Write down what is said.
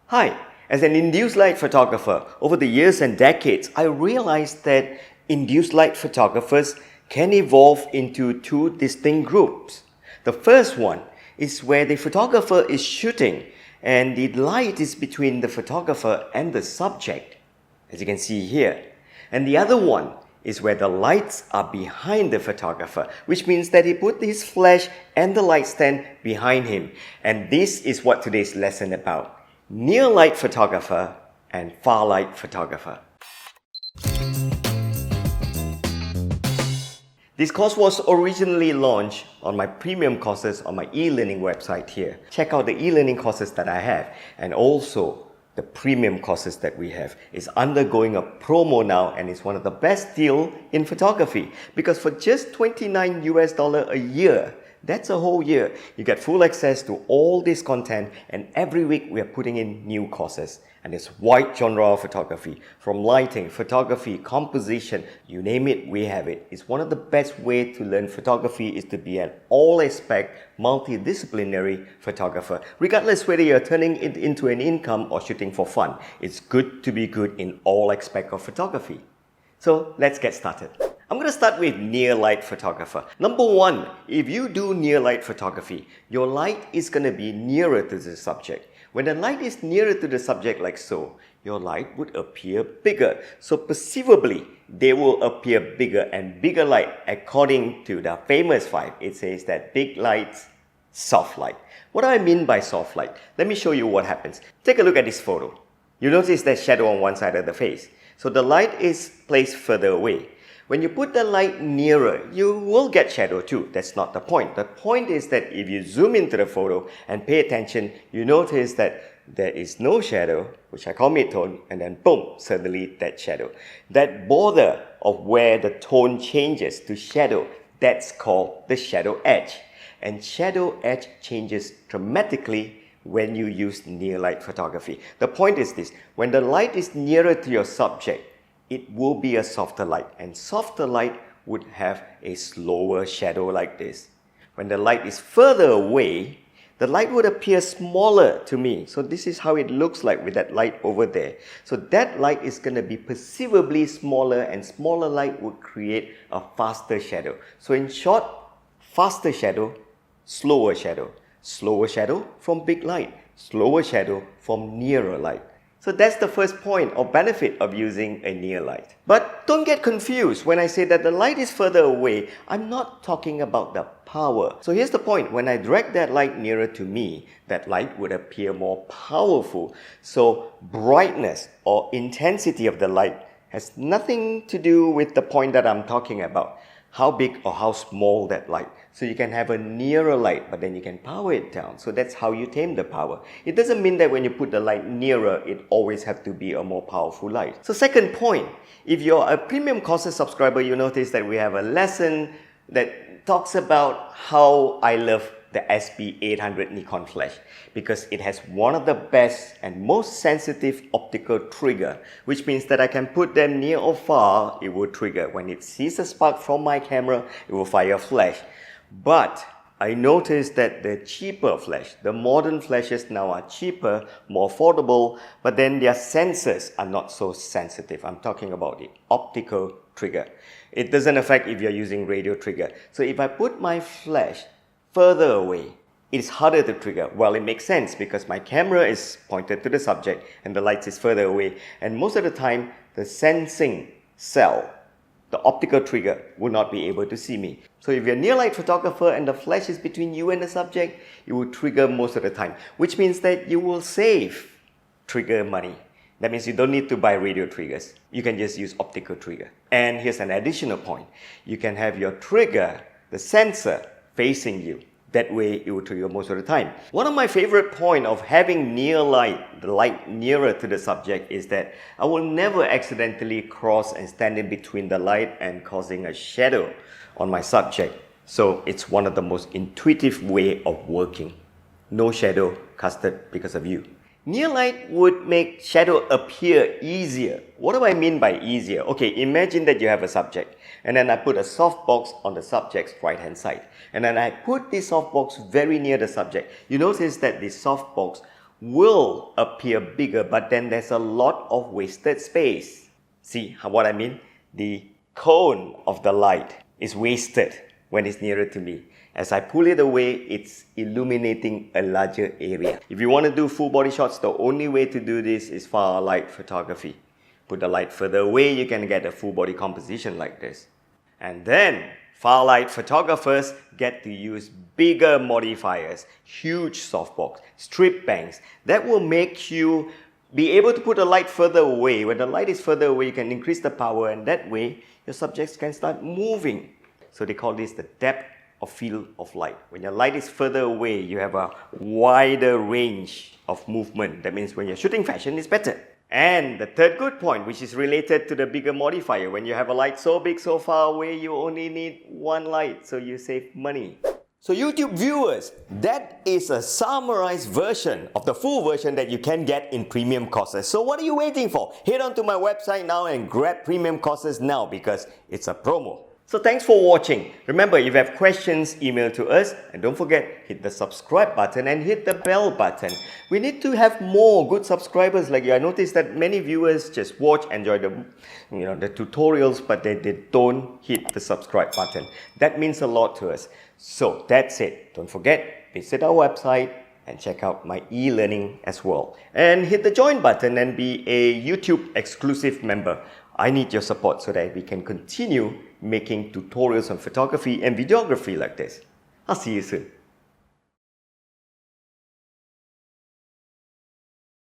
Hi, as an induced light photographer, over the years and decades, I realized that induced light photographers can evolve into two distinct groups. The first one is where the photographer is shooting and the light is between the photographer and the subject, as you can see here. And the other one is where the lights are behind the photographer, which means that he put his flash and the light stand behind him. And this is what today's lesson about. Near light photographer and far light photographer. This course was originally launched on my premium courses on my e-learning website here. Check out the e-learning courses that I have, and also the premium courses that we have is undergoing a promo now, and it's one of the best deal in photography because for just $29 a year, that's a whole year, you get full access to all this content, and every week we are putting in new courses. And it's wide genre of photography, from lighting, photography, composition, you name it, we have it. It's one of the best ways to learn photography is to be an all-aspect, multidisciplinary photographer. Regardless whether you're turning it into an income or shooting for fun, it's good to be good in all aspects of photography. So let's get started. I'm going to start with near light photographer. Number one, if you do near light photography, your light is going to be nearer to the subject. When the light is nearer to the subject like so, your light would appear bigger. So perceivably, they will appear bigger and bigger light. According to the famous 5, it says that big lights, soft light. What do I mean by soft light? Let me show you what happens. Take a look at this photo. You notice there's shadow on one side of the face. So the light is placed further away. When you put the light nearer, you will get shadow too. That's not the point. The point is that if you zoom into the photo and pay attention, you notice that there is no shadow, which I call mid-tone, and then boom, suddenly that shadow. That border of where the tone changes to shadow, that's called the shadow edge. And shadow edge changes dramatically when you use near light photography. The point is this, when the light is nearer to your subject, it will be a softer light, and softer light would have a slower shadow like this. When the light is further away, the light would appear smaller to me. So this is how it looks like with that light over there. So that light is going to be perceivably smaller, and smaller light would create a faster shadow. So in short, faster shadow, slower shadow. Slower shadow from big light, slower shadow from nearer light. So that's the first point or benefit of using a near light. But don't get confused when I say that the light is further away. I'm not talking about the power. So here's the point. When I drag that light nearer to me, that light would appear more powerful. So brightness or intensity of the light has nothing to do with the point that I'm talking about. How big or how small that light. So you can have a nearer light, but then you can power it down. So that's how you tame the power. It doesn't mean that when you put the light nearer, it always has to be a more powerful light. So second point, if you're a premium courses subscriber, you notice that we have a lesson that talks about how I love the SB800 Nikon flash, because it has one of the best and most sensitive optical trigger, which means that I can put them near or far, it will trigger. When it sees a spark from my camera, it will fire a flash. But I noticed that the cheaper flash, the modern flashes now are cheaper, more affordable, but then their sensors are not so sensitive. I'm talking about the optical trigger. It doesn't affect if you're using radio trigger. So if I put my flash further away, it's harder to trigger. Well, it makes sense because my camera is pointed to the subject and the light is further away. And most of the time, the sensing cell, the optical trigger, will not be able to see me. So if you're a near light photographer and the flash is between you and the subject, it will trigger most of the time, which means that you will save trigger money. That means you don't need to buy radio triggers. You can just use optical trigger. And here's an additional point. You can have your trigger, the sensor, facing you. That way it will trigger most of the time. One of my favorite points of having near light, the light nearer to the subject, is that I will never accidentally cross and stand in between the light and causing a shadow on my subject. So it's one of the most intuitive way of working. No shadow casted because of you. Near light would make shadow appear easier. What do I mean by easier? Okay, imagine that you have a subject and then I put a softbox on the subject's right hand side. And then I put this softbox very near the subject. You notice that this softbox will appear bigger, but then there's a lot of wasted space. See what I mean? The cone of the light is wasted when it's nearer to me. As I pull it away, it's illuminating a larger area. If you want to do full body shots, the only way to do this is far light photography. Put the light further away, you can get a full body composition like this. And then far light photographers get to use bigger modifiers, huge softbox, strip banks. That will make you be able to put the light further away. When the light is further away, you can increase the power, and that way your subjects can start moving. So they call this the depth of field of light. When your light is further away, you have a wider range of movement. That means when you're shooting fashion, it's better. And the third good point, which is related to the bigger modifier, when you have a light so big, so far away, you only need one light, so you save money. So YouTube viewers, that is a summarized version of the full version that you can get in premium courses. So what are you waiting for? Head on to my website now and grab premium courses now because it's a promo. So thanks for watching. Remember, if you have questions, email to us, and don't forget, hit the subscribe button and hit the bell button. We need to have more good subscribers like you. I noticed that many viewers just watch, enjoy the tutorials, but they don't hit the subscribe button. That means a lot to us. So that's it. Don't forget, visit our website and check out my e-learning as well. And hit the join button and be a YouTube exclusive member. I need your support so that we can continue making tutorials on photography and videography like this. I'll see you soon.